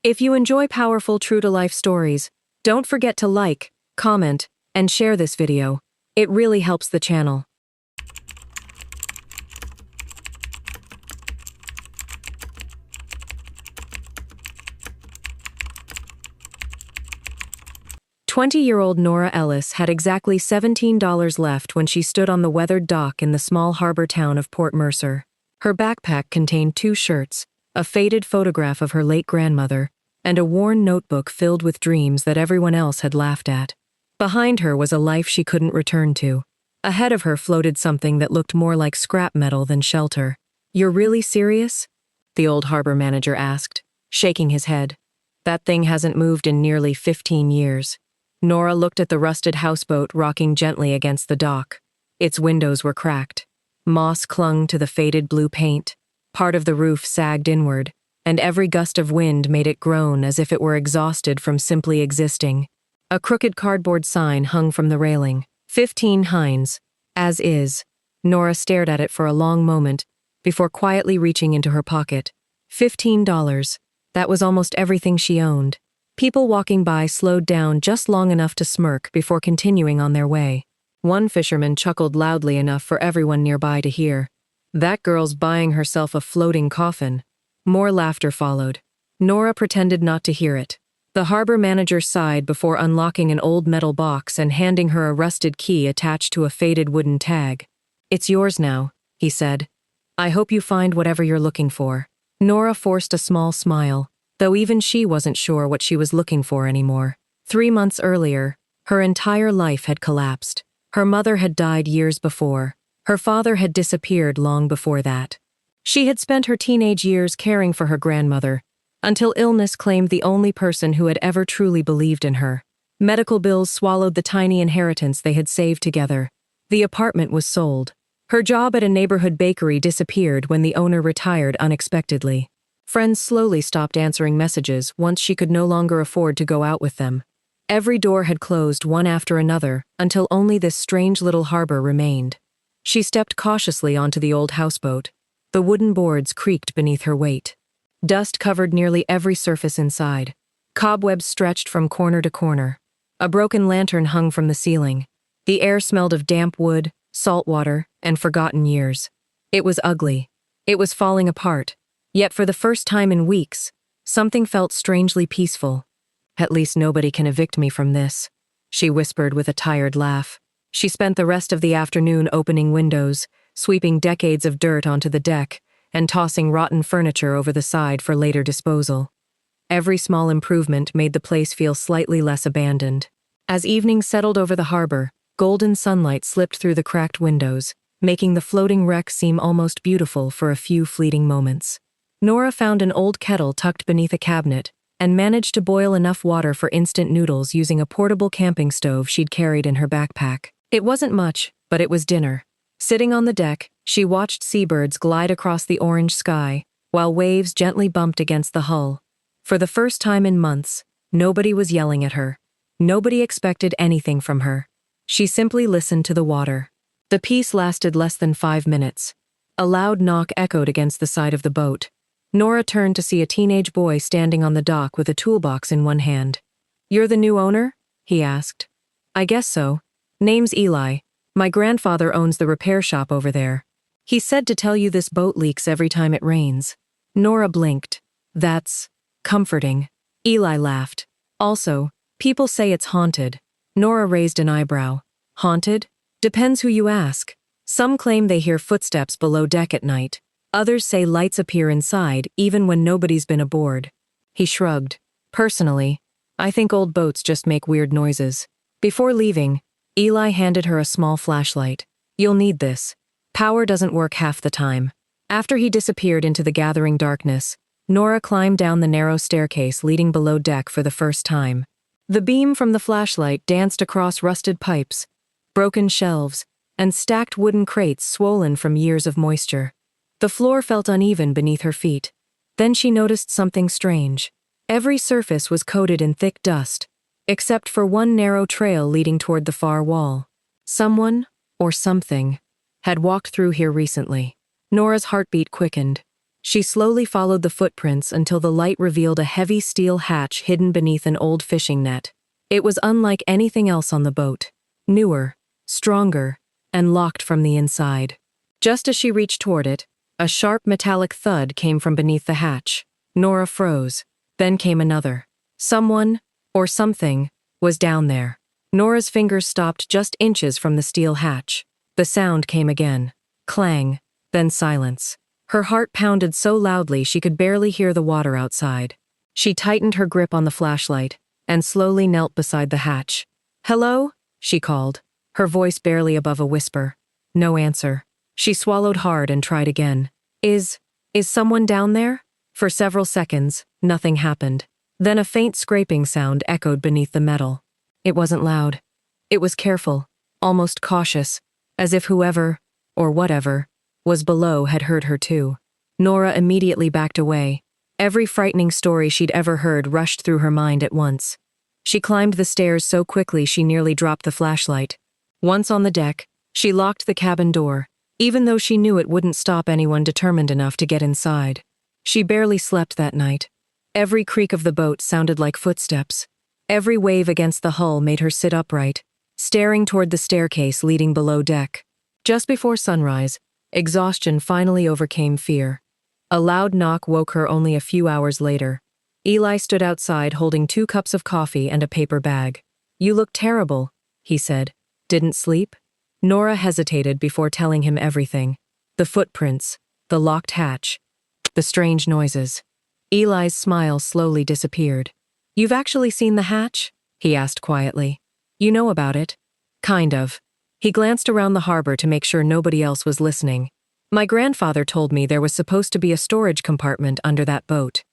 If you enjoy powerful true-to-life stories, don't forget to like, comment, and share this video. It really helps the channel. "20-year-old Nora Ellis had exactly $17 left when she stood on the weathered dock in the small harbor town of Port Mercer. Her backpack contained 2 shirts, a faded photograph of her late grandmother, and a worn notebook filled with dreams that everyone else had laughed at. Behind her was a life she couldn't return to. Ahead of her floated something that looked more like scrap metal than shelter. "You're really serious?" the old harbor manager asked, shaking his head. "That thing hasn't moved in nearly 15 years. Nora looked at the rusted houseboat rocking gently against the dock. Its windows were cracked. Moss clung to the faded blue paint. Part of the roof sagged inward, and every gust of wind made it groan as if it were exhausted from simply existing. A crooked cardboard sign hung from the railing. 15 Hines, as is. Nora stared at it for a long moment, before quietly reaching into her pocket. $15. That was almost everything she owned. People walking by slowed down just long enough to smirk before continuing on their way. One fisherman chuckled loudly enough for everyone nearby to hear. "That girl's buying herself a floating coffin." More laughter followed. Nora pretended not to hear it. The harbor manager sighed before unlocking an old metal box and handing her a rusted key attached to a faded wooden tag. "It's yours now," he said. "I hope you find whatever you're looking for." Nora forced a small smile, though even she wasn't sure what she was looking for anymore. 3 months earlier, her entire life had collapsed. Her mother had died years before. Her father had disappeared long before that. She had spent her teenage years caring for her grandmother, until illness claimed the only person who had ever truly believed in her. Medical bills swallowed the tiny inheritance they had saved together. The apartment was sold. Her job at a neighborhood bakery disappeared when the owner retired unexpectedly. Friends slowly stopped answering messages once she could no longer afford to go out with them. Every door had closed one after another until only this strange little harbor remained. She stepped cautiously onto the old houseboat. The wooden boards creaked beneath her weight. Dust covered nearly every surface inside. Cobwebs stretched from corner to corner. A broken lantern hung from the ceiling. The air smelled of damp wood, salt water, and forgotten years. It was ugly. It was falling apart. Yet for the first time in weeks, something felt strangely peaceful. "At least nobody can evict me from this," she whispered with a tired laugh. She spent the rest of the afternoon opening windows, sweeping decades of dirt onto the deck, and tossing rotten furniture over the side for later disposal. Every small improvement made the place feel slightly less abandoned. As evening settled over the harbor, golden sunlight slipped through the cracked windows, making the floating wreck seem almost beautiful for a few fleeting moments. Nora found an old kettle tucked beneath a cabinet and managed to boil enough water for instant noodles using a portable camping stove she'd carried in her backpack. It wasn't much, but it was dinner. Sitting on the deck, she watched seabirds glide across the orange sky, while waves gently bumped against the hull. For the first time in months, nobody was yelling at her. Nobody expected anything from her. She simply listened to the water. The peace lasted less than 5 minutes. A loud knock echoed against the side of the boat. Nora turned to see a teenage boy standing on the dock with a toolbox in one hand. "You're the new owner?" he asked. "I guess so. Name's Eli. My grandfather owns the repair shop over there. He said to tell you this boat leaks every time it rains." Nora blinked. "That's comforting." Eli laughed. "Also, people say it's haunted." Nora raised an eyebrow. "Haunted? Depends who you ask. Some claim they hear footsteps below deck at night. Others say lights appear inside even when nobody's been aboard." He shrugged. "Personally, I think old boats just make weird noises." Before leaving, Eli handed her a small flashlight. "You'll need this. Power doesn't work half the time." After he disappeared into the gathering darkness, Nora climbed down the narrow staircase leading below deck for the first time. The beam from the flashlight danced across rusted pipes, broken shelves, and stacked wooden crates swollen from years of moisture. The floor felt uneven beneath her feet. Then she noticed something strange. Every surface was coated in thick dust, except for one narrow trail leading toward the far wall. Someone, or something, had walked through here recently. Nora's heartbeat quickened. She slowly followed the footprints until the light revealed a heavy steel hatch hidden beneath an old fishing net. It was unlike anything else on the boat. Newer, stronger, and locked from the inside. Just as she reached toward it, a sharp metallic thud came from beneath the hatch. Nora froze. Then came another. Someone, or something, was down there. Nora's fingers stopped just inches from the steel hatch. The sound came again. Clang, then silence. Her heart pounded so loudly she could barely hear the water outside. She tightened her grip on the flashlight and slowly knelt beside the hatch. "Hello?" she called, her voice barely above a whisper. No answer. She swallowed hard and tried again. Is someone down there?" For several seconds, nothing happened. Then a faint scraping sound echoed beneath the metal. It wasn't loud. It was careful, almost cautious, as if whoever, or whatever, was below had heard her too. Nora immediately backed away. Every frightening story she'd ever heard rushed through her mind at once. She climbed the stairs so quickly she nearly dropped the flashlight. Once on the deck, she locked the cabin door, even though she knew it wouldn't stop anyone determined enough to get inside. She barely slept that night. Every creak of the boat sounded like footsteps. Every wave against the hull made her sit upright, staring toward the staircase leading below deck. Just before sunrise, exhaustion finally overcame fear. A loud knock woke her only a few hours later. Eli stood outside holding 2 cups of coffee and a paper bag. "You look terrible," he said. "Didn't sleep?" Nora hesitated before telling him everything. The footprints, the locked hatch, the strange noises. Eli's smile slowly disappeared. "You've actually seen the hatch?" he asked quietly. "You know about it?" "Kind of." He glanced around the harbor to make sure nobody else was listening. "My grandfather told me there was supposed to be a storage compartment under that boat.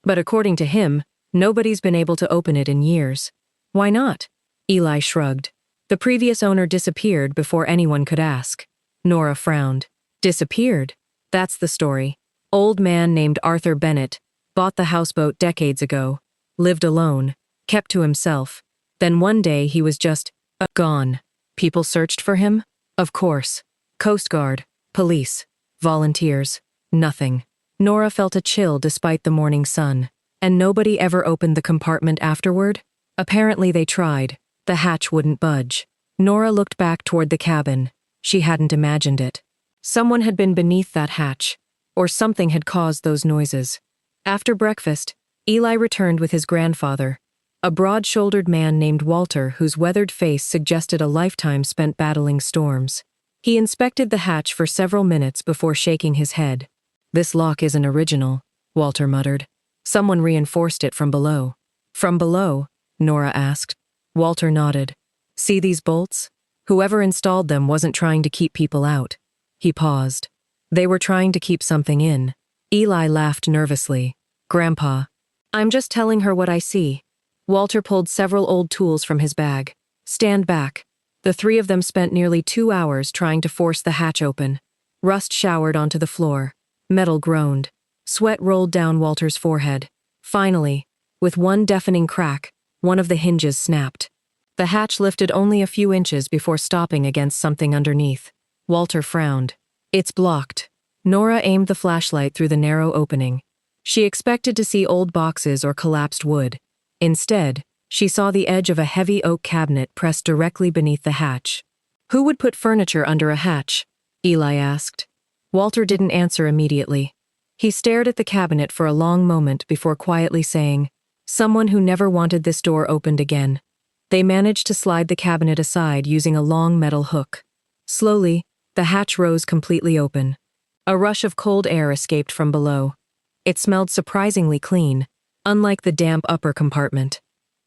But according to him, nobody's been able to open it in years." "Why not?" Eli shrugged. "The previous owner disappeared before anyone could ask." Nora frowned. "Disappeared? That's the story. Old man named Arthur Bennett bought the houseboat decades ago, lived alone, kept to himself. Then one day he was just gone. People searched for him? Of course. Coast Guard, police, volunteers, nothing." Nora felt a chill despite the morning sun. And nobody ever opened the compartment afterward? Apparently they tried. The hatch wouldn't budge. Nora looked back toward the cabin. She hadn't imagined it. Someone had been beneath that hatch, or something had caused those noises. After breakfast, Eli returned with his grandfather, a broad-shouldered man named Walter whose weathered face suggested a lifetime spent battling storms. He inspected the hatch for several minutes before shaking his head. "This lock isn't original," Walter muttered. "Someone reinforced it from below." "From below?" Nora asked. Walter nodded. "See these bolts? Whoever installed them wasn't trying to keep people out." He paused. "They were trying to keep something in." Eli laughed nervously. "Grandpa, I'm just telling her what I see." Walter pulled several old tools from his bag. "Stand back." The 3 of them spent nearly 2 hours trying to force the hatch open. Rust showered onto the floor. Metal groaned. Sweat rolled down Walter's forehead. Finally, with one deafening crack, one of the hinges snapped. The hatch lifted only a few inches before stopping against something underneath. Walter frowned. "It's blocked." Nora aimed the flashlight through the narrow opening. She expected to see old boxes or collapsed wood. Instead, she saw the edge of a heavy oak cabinet pressed directly beneath the hatch. "Who would put furniture under a hatch?" Eli asked. Walter didn't answer immediately. He stared at the cabinet for a long moment before quietly saying, "Someone who never wanted this door opened again." They managed to slide the cabinet aside using a long metal hook. Slowly, the hatch rose completely open. A rush of cold air escaped from below. It smelled surprisingly clean, unlike the damp upper compartment.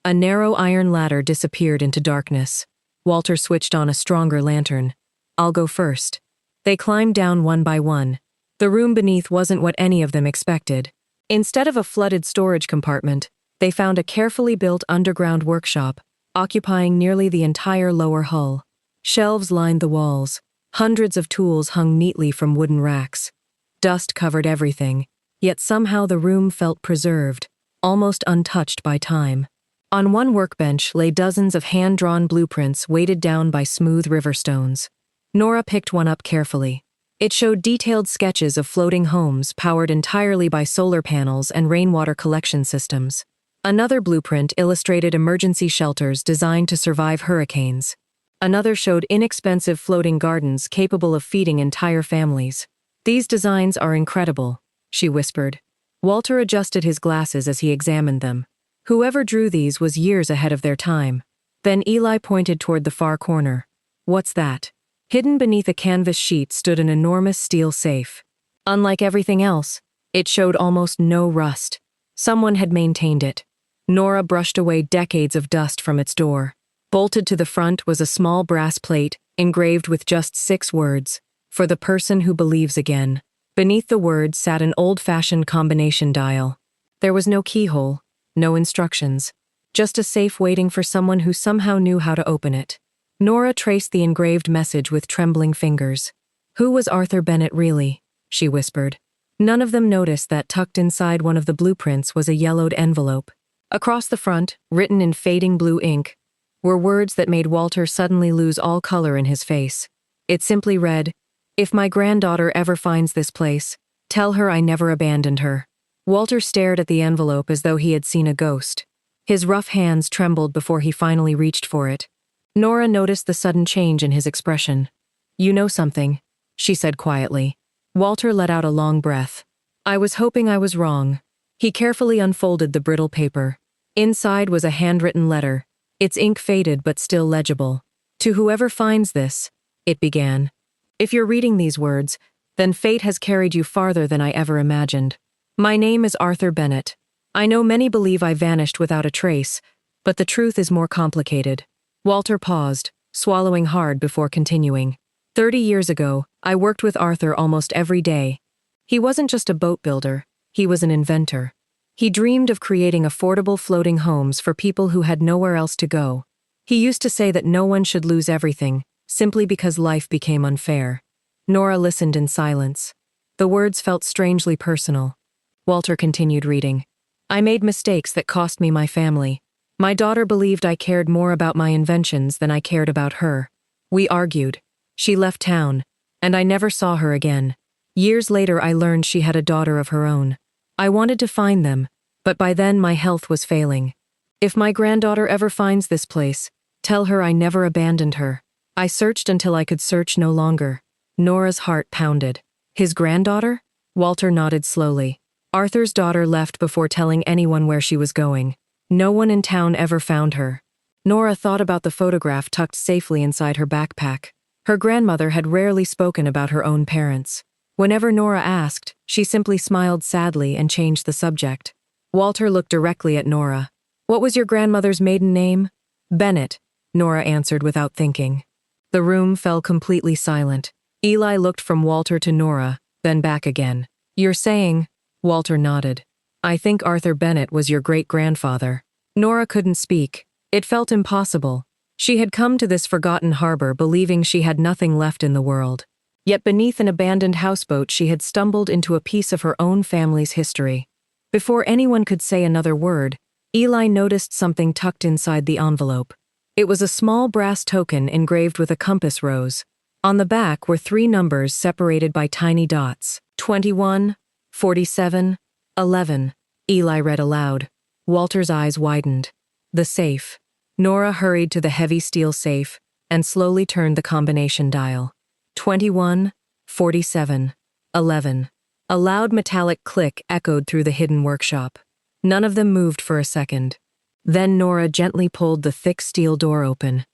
A narrow iron ladder disappeared into darkness. Walter switched on a stronger lantern. "I'll go first." They climbed down one by one. The room beneath wasn't what any of them expected. Instead of a flooded storage compartment, they found a carefully built underground workshop, occupying nearly the entire lower hull. Shelves lined the walls. Hundreds of tools hung neatly from wooden racks. Dust covered everything, yet somehow the room felt preserved, almost untouched by time. On one workbench lay dozens of hand-drawn blueprints weighted down by smooth river stones. Nora picked one up carefully. It showed detailed sketches of floating homes powered entirely by solar panels and rainwater collection systems. Another blueprint illustrated emergency shelters designed to survive hurricanes. Another showed inexpensive floating gardens capable of feeding entire families. "These designs are incredible," she whispered. Walter adjusted his glasses as he examined them. Whoever drew these was years ahead of their time. Then Eli pointed toward the far corner. "What's that?" Hidden beneath a canvas sheet stood an enormous steel safe. Unlike everything else, it showed almost no rust. Someone had maintained it. Nora brushed away decades of dust from its door. Bolted to the front was a small brass plate, engraved with just 6 words, "For the person who believes again." Beneath the words sat an old-fashioned combination dial. There was no keyhole, no instructions, just a safe waiting for someone who somehow knew how to open it. Nora traced the engraved message with trembling fingers. "Who was Arthur Bennett really?" she whispered. None of them noticed that tucked inside one of the blueprints was a yellowed envelope. Across the front, written in fading blue ink, were words that made Walter suddenly lose all color in his face. It simply read, "If my granddaughter ever finds this place, tell her I never abandoned her." Walter stared at the envelope as though he had seen a ghost. His rough hands trembled before he finally reached for it. Nora noticed the sudden change in his expression. "You know something," she said quietly. Walter let out a long breath. "I was hoping I was wrong." He carefully unfolded the brittle paper. Inside was a handwritten letter, its ink faded but still legible. "To whoever finds this," it began. "If you're reading these words, then fate has carried you farther than I ever imagined. My name is Arthur Bennett. I know many believe I vanished without a trace, but the truth is more complicated." Walter paused, swallowing hard before continuing. 30 years ago, I worked with Arthur almost every day. He wasn't just a boat builder, he was an inventor. He dreamed of creating affordable floating homes for people who had nowhere else to go. He used to say that no one should lose everything, simply because life became unfair. Nora listened in silence. The words felt strangely personal. Walter continued reading. "I made mistakes that cost me my family. My daughter believed I cared more about my inventions than I cared about her. We argued. She left town, and I never saw her again. Years later I learned she had a daughter of her own. I wanted to find them, but by then my health was failing. If my granddaughter ever finds this place, tell her I never abandoned her. I searched until I could search no longer." Nora's heart pounded. "His granddaughter?" Walter nodded slowly. "Arthur's daughter left before telling anyone where she was going. No one in town ever found her." Nora thought about the photograph tucked safely inside her backpack. Her grandmother had rarely spoken about her own parents. Whenever Nora asked, she simply smiled sadly and changed the subject. Walter looked directly at Nora. "What was your grandmother's maiden name?" "Bennett," Nora answered without thinking. The room fell completely silent. Eli looked from Walter to Nora, then back again. "You're saying?" Walter nodded. "I think Arthur Bennett was your great-grandfather." Nora couldn't speak. It felt impossible. She had come to this forgotten harbor believing she had nothing left in the world. Yet beneath an abandoned houseboat she had stumbled into a piece of her own family's history. Before anyone could say another word, Eli noticed something tucked inside the envelope. It was a small brass token engraved with a compass rose. On the back were 3 numbers separated by tiny dots. 21, 47, 11. Eli read aloud. Walter's eyes widened. "The safe." Nora hurried to the heavy steel safe and slowly turned the combination dial. 21, 47, 11. A loud metallic click echoed through the hidden workshop. None of them moved for a second. Then Nora gently pulled the thick steel door open.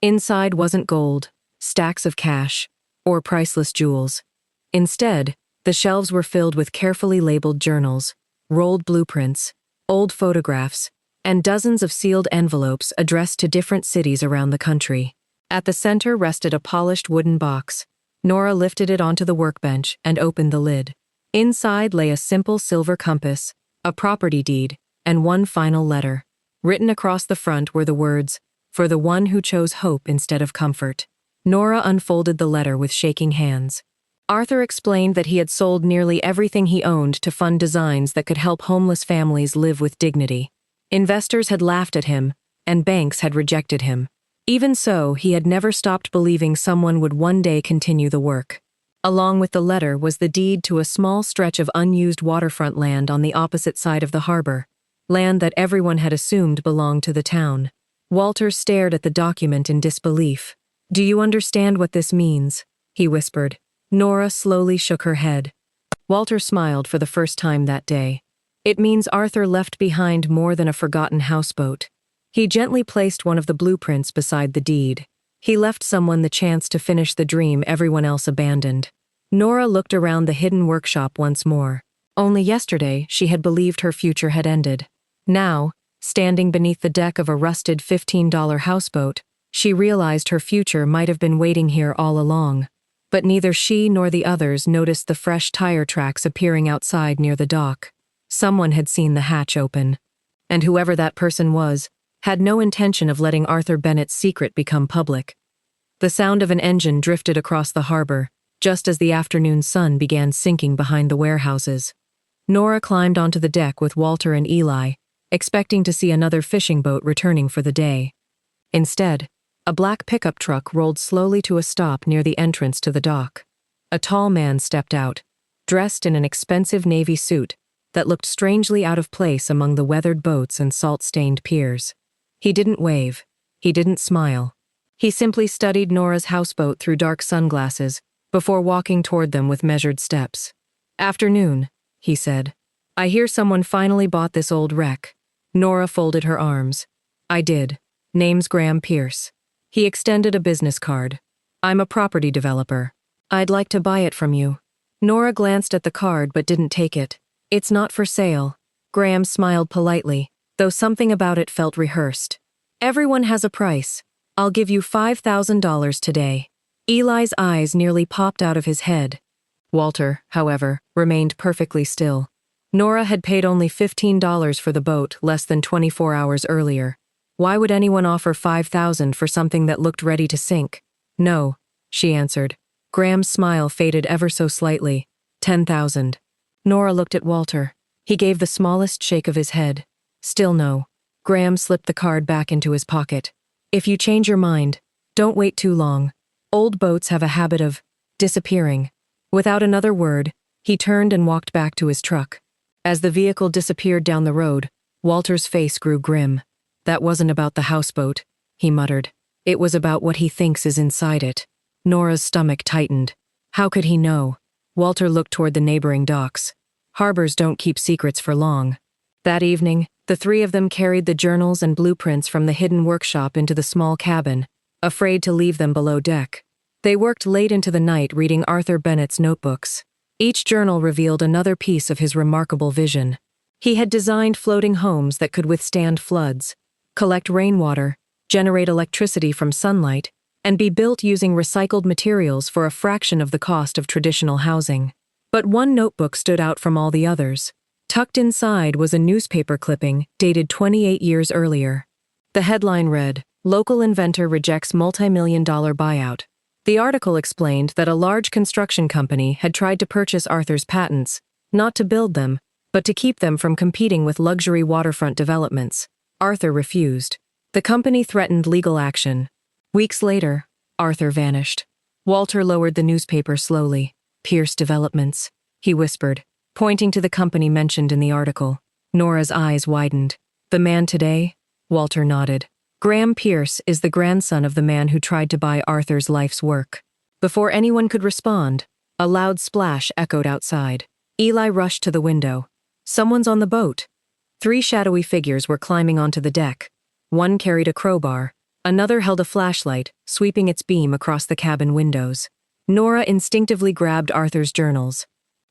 Inside wasn't gold, stacks of cash, or priceless jewels. Instead, the shelves were filled with carefully labeled journals, rolled blueprints, old photographs, and dozens of sealed envelopes addressed to different cities around the country. At the center rested a polished wooden box. Nora lifted it onto the workbench and opened the lid. Inside lay a simple silver compass, a property deed, and one final letter. Written across the front were the words, "For the one who chose hope instead of comfort." Nora unfolded the letter with shaking hands. Arthur explained that he had sold nearly everything he owned to fund designs that could help homeless families live with dignity. Investors had laughed at him, and banks had rejected him. Even so, he had never stopped believing someone would one day continue the work. Along with the letter was the deed to a small stretch of unused waterfront land on the opposite side of the harbor, land that everyone had assumed belonged to the town. Walter stared at the document in disbelief. "Do you understand what this means?" he whispered. Nora slowly shook her head. Walter smiled for the first time that day. "It means Arthur left behind more than a forgotten houseboat." He gently placed one of the blueprints beside the deed. He left someone the chance to finish the dream everyone else abandoned. Nora looked around the hidden workshop once more. Only yesterday she had believed her future had ended. Now, standing beneath the deck of a rusted $15 houseboat, she realized her future might have been waiting here all along. But neither she nor the others noticed the fresh tire tracks appearing outside near the dock. Someone had seen the hatch open. And whoever that person was, had no intention of letting Arthur Bennett's secret become public. The sound of an engine drifted across the harbor, just as the afternoon sun began sinking behind the warehouses. Nora climbed onto the deck with Walter and Eli, expecting to see another fishing boat returning for the day. Instead, a black pickup truck rolled slowly to a stop near the entrance to the dock. A tall man stepped out, dressed in an expensive navy suit that looked strangely out of place among the weathered boats and salt-stained piers. He didn't wave. He didn't smile. He simply studied Nora's houseboat through dark sunglasses before walking toward them with measured steps. "Afternoon," he said. "I hear someone finally bought this old wreck." Nora folded her arms. "I did. Name's Graham Pierce." He extended a business card. "I'm a property developer. I'd like to buy it from you." Nora glanced at the card but didn't take it. "It's not for sale." Graham smiled politely, though something about it felt rehearsed. "Everyone has a price. I'll give you $5,000 today." Eli's eyes nearly popped out of his head. Walter, however, remained perfectly still. Nora had paid only $15 for the boat less than 24 hours earlier. Why would anyone offer $5,000 for something that looked ready to sink? "No," she answered. Graham's smile faded ever so slightly. $10,000. Nora looked at Walter. He gave the smallest shake of his head. Still no. Graham slipped the card back into his pocket. "If you change your mind, don't wait too long. Old boats have a habit of disappearing." Without another word, he turned and walked back to his truck. As the vehicle disappeared down the road, Walter's face grew grim. "That wasn't about the houseboat," he muttered. "It was about what he thinks is inside it." Nora's stomach tightened. How could he know? Walter looked toward the neighboring docks. Harbors don't keep secrets for long. That evening, the three of them carried the journals and blueprints from the hidden workshop into the small cabin, afraid to leave them below deck. They worked late into the night reading Arthur Bennett's notebooks. Each journal revealed another piece of his remarkable vision. He had designed floating homes that could withstand floods, collect rainwater, generate electricity from sunlight, and be built using recycled materials for a fraction of the cost of traditional housing. But one notebook stood out from all the others. Tucked inside was a newspaper clipping dated 28 years earlier. The headline read, "Local inventor rejects multi-million-dollar buyout." The article explained that a large construction company had tried to purchase Arthur's patents, not to build them, but to keep them from competing with luxury waterfront developments. Arthur refused. The company threatened legal action. Weeks later, Arthur vanished. Walter lowered the newspaper slowly. "Pierce Developments," he whispered, pointing to the company mentioned in the article. Nora's eyes widened. "The man today?" Walter nodded. "Graham Pierce is the grandson of the man who tried to buy Arthur's life's work." Before anyone could respond, a loud splash echoed outside. Eli rushed to the window. "Someone's on the boat." 3 shadowy figures were climbing onto the deck. One carried a crowbar. Another held a flashlight, sweeping its beam across the cabin windows. Nora instinctively grabbed Arthur's journals.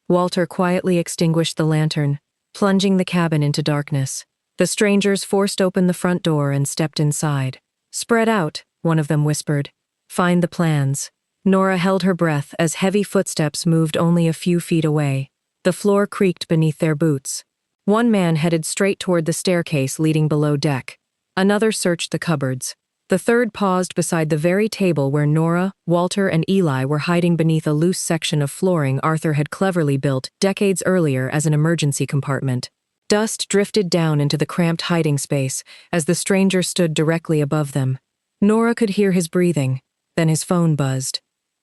Walter quietly extinguished the lantern, plunging the cabin into darkness. The strangers forced open the front door and stepped inside. "Spread out," one of them whispered. "Find the plans." Nora held her breath as heavy footsteps moved only a few feet away. The floor creaked beneath their boots. One man headed straight toward the staircase leading below deck. Another searched the cupboards. The third paused beside the very table where Nora, Walter, and Eli were hiding beneath a loose section of flooring Arthur had cleverly built decades earlier as an emergency compartment. Dust drifted down into the cramped hiding space as the stranger stood directly above them. Nora could hear his breathing, then his phone buzzed.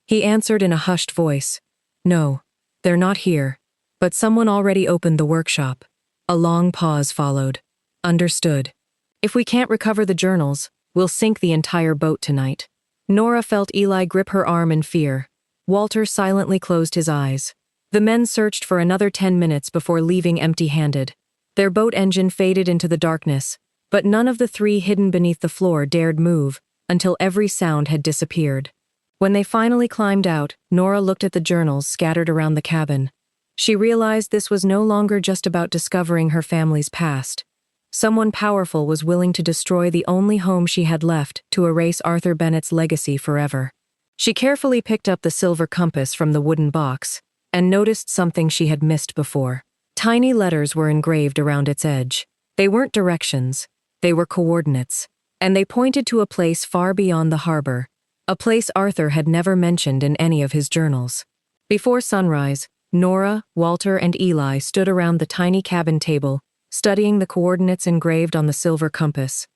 He answered in a hushed voice. No, they're not here. But someone already opened the workshop. A long pause followed. Understood. If we can't recover the journals, we'll sink the entire boat tonight. Nora felt Eli grip her arm in fear. Walter silently closed his eyes. The men searched for another 10 minutes before leaving empty-handed. Their boat engine faded into the darkness, but none of the three hidden beneath the floor dared move until every sound had disappeared. When they finally climbed out, Nora looked at the journals scattered around the cabin. She realized this was no longer just about discovering her family's past. Someone powerful was willing to destroy the only home she had left to erase Arthur Bennett's legacy forever. She carefully picked up the silver compass from the wooden box and noticed something she had missed before. Tiny letters were engraved around its edge. They weren't directions, they were coordinates, and they pointed to a place far beyond the harbor, a place Arthur had never mentioned in any of his journals. Before sunrise, Nora, Walter, and Eli stood around the tiny cabin table, studying the coordinates engraved on the silver compass.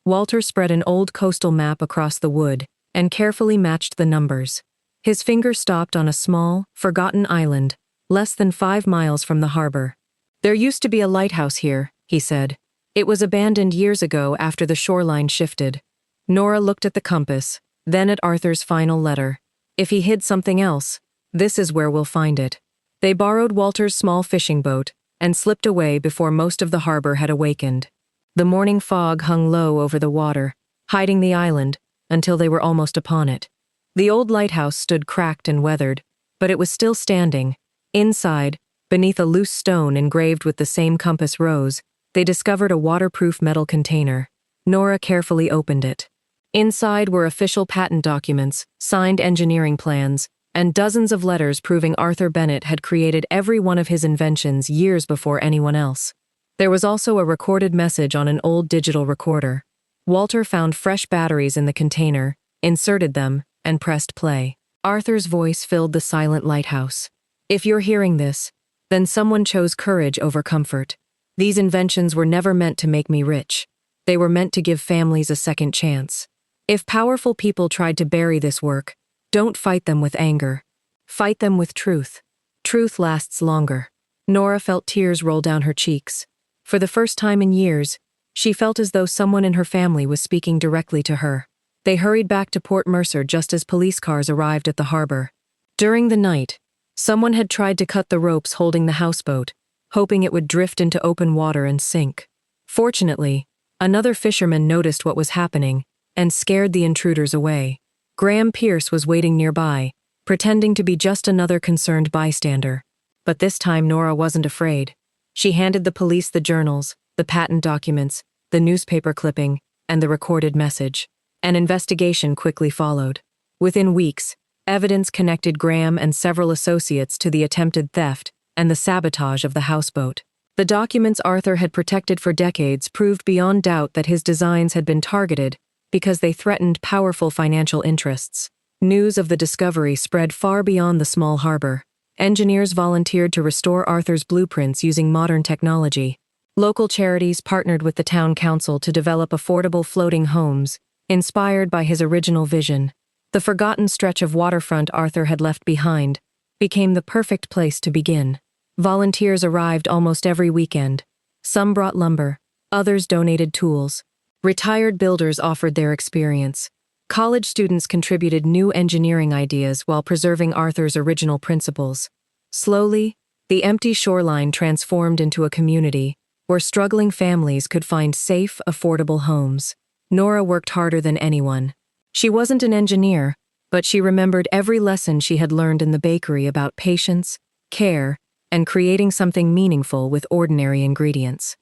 Walter spread an old coastal map across the wood and carefully matched the numbers. His finger stopped on a small, forgotten island, less than 5 miles from the harbor. There used to be a lighthouse here, he said. It was abandoned years ago after the shoreline shifted. Nora looked at the compass, then at Arthur's final letter. If he hid something else, this is where we'll find it. They borrowed Walter's small fishing boat and slipped away before most of the harbor had awakened. The morning fog hung low over the water, hiding the island until they were almost upon it. The old lighthouse stood cracked and weathered, but it was still standing. Inside, beneath a loose stone engraved with the same compass rose, they discovered a waterproof metal container. Nora carefully opened it. Inside were official patent documents, signed engineering plans, and dozens of letters proving Arthur Bennett had created every one of his inventions years before anyone else. There was also a recorded message on an old digital recorder. Walter found fresh batteries in the container, inserted them, and pressed play. Arthur's voice filled the silent lighthouse. If you're hearing this, then someone chose courage over comfort. These inventions were never meant to make me rich. They were meant to give families a second chance. If powerful people tried to bury this work, don't fight them with anger. Fight them with truth. Truth lasts longer. Nora felt tears roll down her cheeks. For the first time in years, she felt as though someone in her family was speaking directly to her. They hurried back to Port Mercer just as police cars arrived at the harbor. During the night, someone had tried to cut the ropes holding the houseboat, hoping it would drift into open water and sink. Fortunately, another fisherman noticed what was happening and scared the intruders away. Graham Pierce was waiting nearby, pretending to be just another concerned bystander. But this time Nora wasn't afraid. She handed the police the journals, the patent documents, the newspaper clipping, and the recorded message. An investigation quickly followed. Within weeks, evidence connected Graham and several associates to the attempted theft and the sabotage of the houseboat. The documents Arthur had protected for decades proved beyond doubt that his designs had been targeted because they threatened powerful financial interests. News of the discovery spread far beyond the small harbor. Engineers volunteered to restore Arthur's blueprints using modern technology. Local charities partnered with the town council to develop affordable floating homes, inspired by his original vision. The forgotten stretch of waterfront Arthur had left behind became the perfect place to begin. Volunteers arrived almost every weekend. Some brought lumber, others donated tools. Retired builders offered their experience. College students contributed new engineering ideas while preserving Arthur's original principles. Slowly, the empty shoreline transformed into a community where struggling families could find safe, affordable homes. Nora worked harder than anyone. She wasn't an engineer, but she remembered every lesson she had learned in the bakery about patience, care, and creating something meaningful with ordinary ingredients.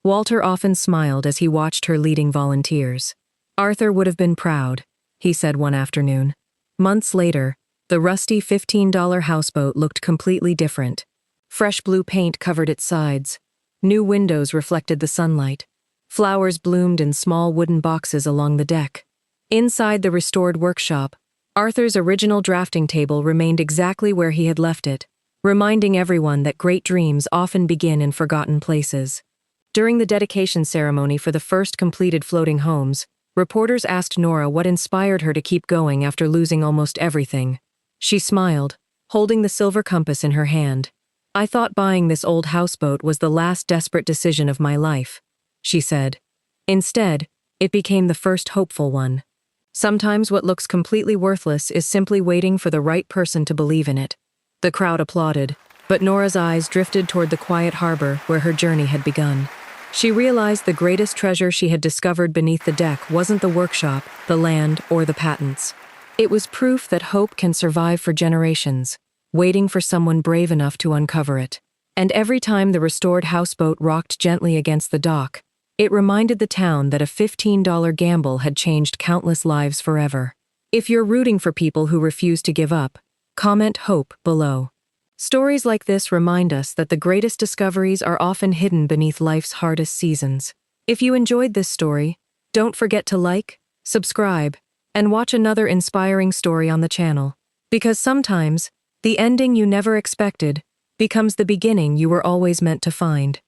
Walter often smiled as he watched her leading volunteers. Arthur would have been proud, he said one afternoon. Months later, the rusty $15 houseboat looked completely different. Fresh blue paint covered its sides. New windows reflected the sunlight. Flowers bloomed in small wooden boxes along the deck. Inside the restored workshop, Arthur's original drafting table remained exactly where he had left it, reminding everyone that great dreams often begin in forgotten places. During the dedication ceremony for the first completed floating homes, reporters asked Nora what inspired her to keep going after losing almost everything. She smiled. holding the silver compass in her hand. "I thought buying this old houseboat was the last desperate decision of my life," she said. "Instead, it became the first hopeful one. Sometimes what looks completely worthless is simply waiting for the right person to believe in it." The crowd applauded, but Nora's eyes drifted toward the quiet harbor where her journey had begun. She realized the greatest treasure she had discovered beneath the deck wasn't the workshop, the land, or the patents. It was proof that hope can survive for generations, waiting for someone brave enough to uncover it. And every time the restored houseboat rocked gently against the dock, it reminded the town that a $15 gamble had changed countless lives forever. If you're rooting for people who refuse to give up, comment hope below. Stories like this remind us that the greatest discoveries are often hidden beneath life's hardest seasons. If you enjoyed this story, don't forget to like, subscribe, and watch another inspiring story on the channel. Because sometimes, the ending you never expected becomes the beginning you were always meant to find.